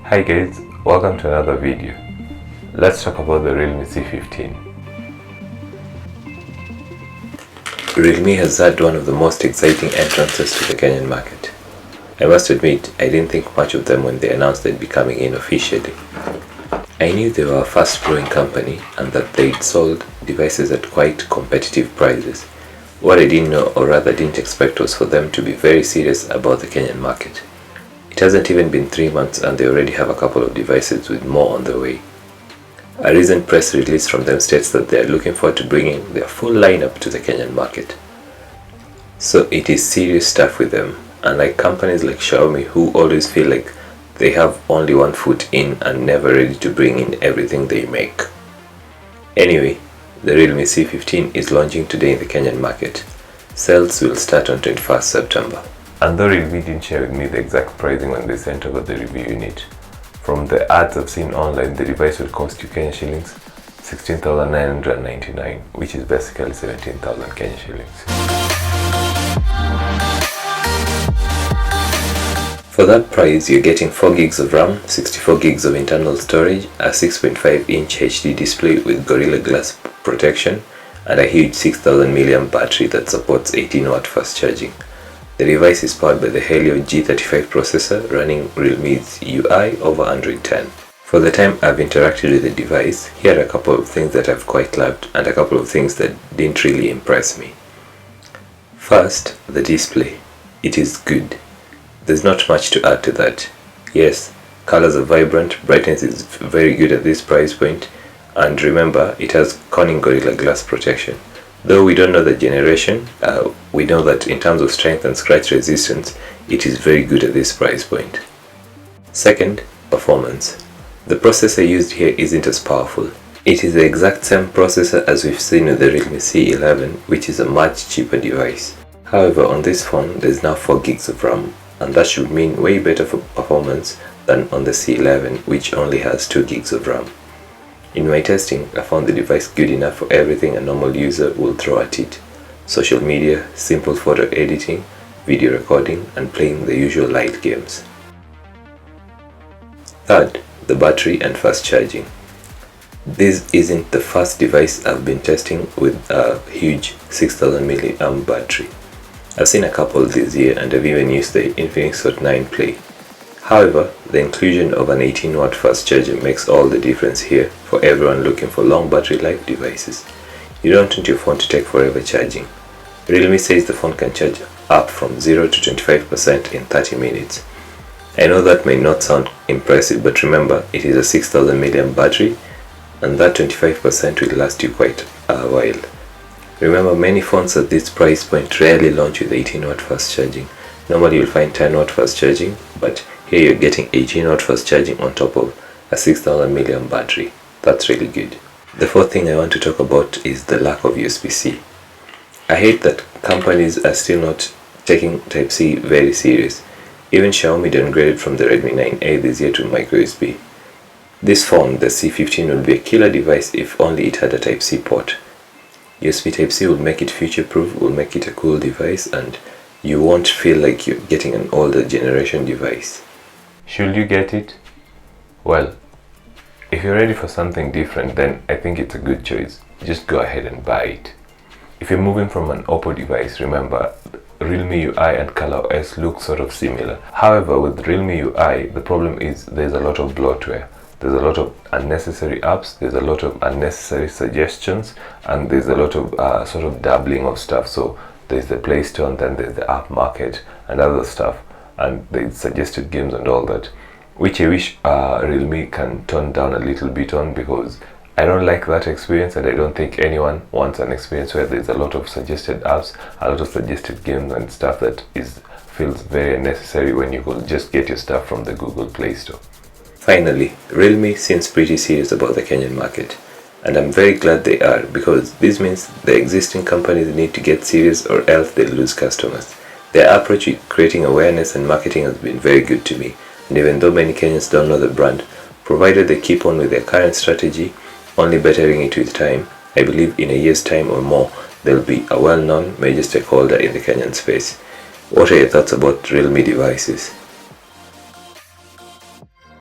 Hi guys, welcome to another video. Let's talk about the Realme C15. Realme has had one of the most exciting entrances to the Kenyan market. I must admit, I didn't think much of them when they announced they'd be coming in officially. I knew they were a fast-growing company and that they'd sold devices at quite competitive prices. What I didn't know, or rather didn't expect, was for them to be very serious about the Kenyan market. It hasn't even been 3 months and they already have a couple of devices with more on the way. A recent press release from them states that they are looking forward to bringing their full lineup to the Kenyan market. So it is serious stuff with them, unlike companies like Xiaomi who always feel like they have only one foot in and never ready to bring in everything they make. Anyway, the Realme C15 is launching today in the Kenyan market. Sales will start on 21st September. And though Realme didn't share with me the exact pricing when they sent over the review unit, from the ads I've seen online, the device will cost you Kenya shillings 16,999, which is basically 17,000 Kenya shillings. For that price, you're getting 4 gigs of RAM, 64 gigs of internal storage, a 6.5-inch HD display with Gorilla Glass protection, and a huge 6000 mAh battery that supports 18-watt fast charging. The device is powered by the Helio G35 processor running Realme's UI over Android 10. For the time I've interacted with the device, here are a couple of things that I've quite loved and a couple of things that didn't really impress me. First, the display. It is good. There's not much to add to that. Yes, colors are vibrant, brightness is very good at this price point, and remember, it has Corning Gorilla Glass protection. Though we don't know the generation, we know that in terms of strength and scratch resistance, it is very good at this price point. Second, performance. The processor used here isn't as powerful. It is the exact same processor as we've seen with the Realme C11, which is a much cheaper device. However, on this phone, there's now 4 gigs of RAM, and that should mean way better for performance than on the C11, which only has 2 gigs of RAM. In my testing, I found the device good enough for everything a normal user will throw at it. Social media, simple photo editing, video recording, and playing the usual light games. Third, the battery and fast charging. This isn't the first device I've been testing with a huge 6000 mAh battery. I've seen a couple this year and I've even used the Infinix Hot 9 Play. However, the inclusion of an 18-watt fast charger makes all the difference here for everyone looking for long battery life devices. You don't want your phone to take forever charging. Realme says the phone can charge up from 0 to 25% in 30 minutes. I know that may not sound impressive, but remember, it is a 6000 mAh battery and that 25% will last you quite a while. Remember, many phones at this price point rarely launch with 18-watt fast charging. Normally you'll find 10-watt fast charging, but here you're getting 18-watt fast charging on top of a 6000 mAh battery. That's really good. The fourth thing I want to talk about is the lack of Usbc. I hate that companies are still not taking Type-C very serious. Even Xiaomi downgraded from the Redmi 9A this year to microUSB. This phone, the C15, would be a killer device if only it had a Type-C port. USB Type-C will make it future-proof, will make it a cool device, and you won't feel like you're getting an older generation device. Should you get it? Well, if you're ready for something different, then I think it's a good choice. Just go ahead and buy it. If you're moving from an Oppo device, remember, Realme UI and ColorOS look sort of similar. However, with Realme UI, the problem is there's a lot of bloatware. There's a lot of unnecessary apps, there's a lot of unnecessary suggestions, and there's a lot of sort of dabbling of stuff. So there's the Play Store, and then there's the app market and other stuff, and the suggested games and all that, which I wish Realme can tone down a little bit on, because I don't like that experience, and I don't think anyone wants an experience where there's a lot of suggested apps, a lot of suggested games and stuff that feels very unnecessary when you could just get your stuff from the Google Play Store. Finally, Realme seems pretty serious about the Kenyan market, and I'm very glad they are, because this means the existing companies need to get serious or else they'll lose customers. Their approach with creating awareness and marketing has been very good to me, and even though many Kenyans don't know the brand, provided they keep on with their current strategy, only bettering it with time, I believe in a year's time or more, they'll be a well-known major stakeholder in the Kenyan space. What are your thoughts about Realme devices?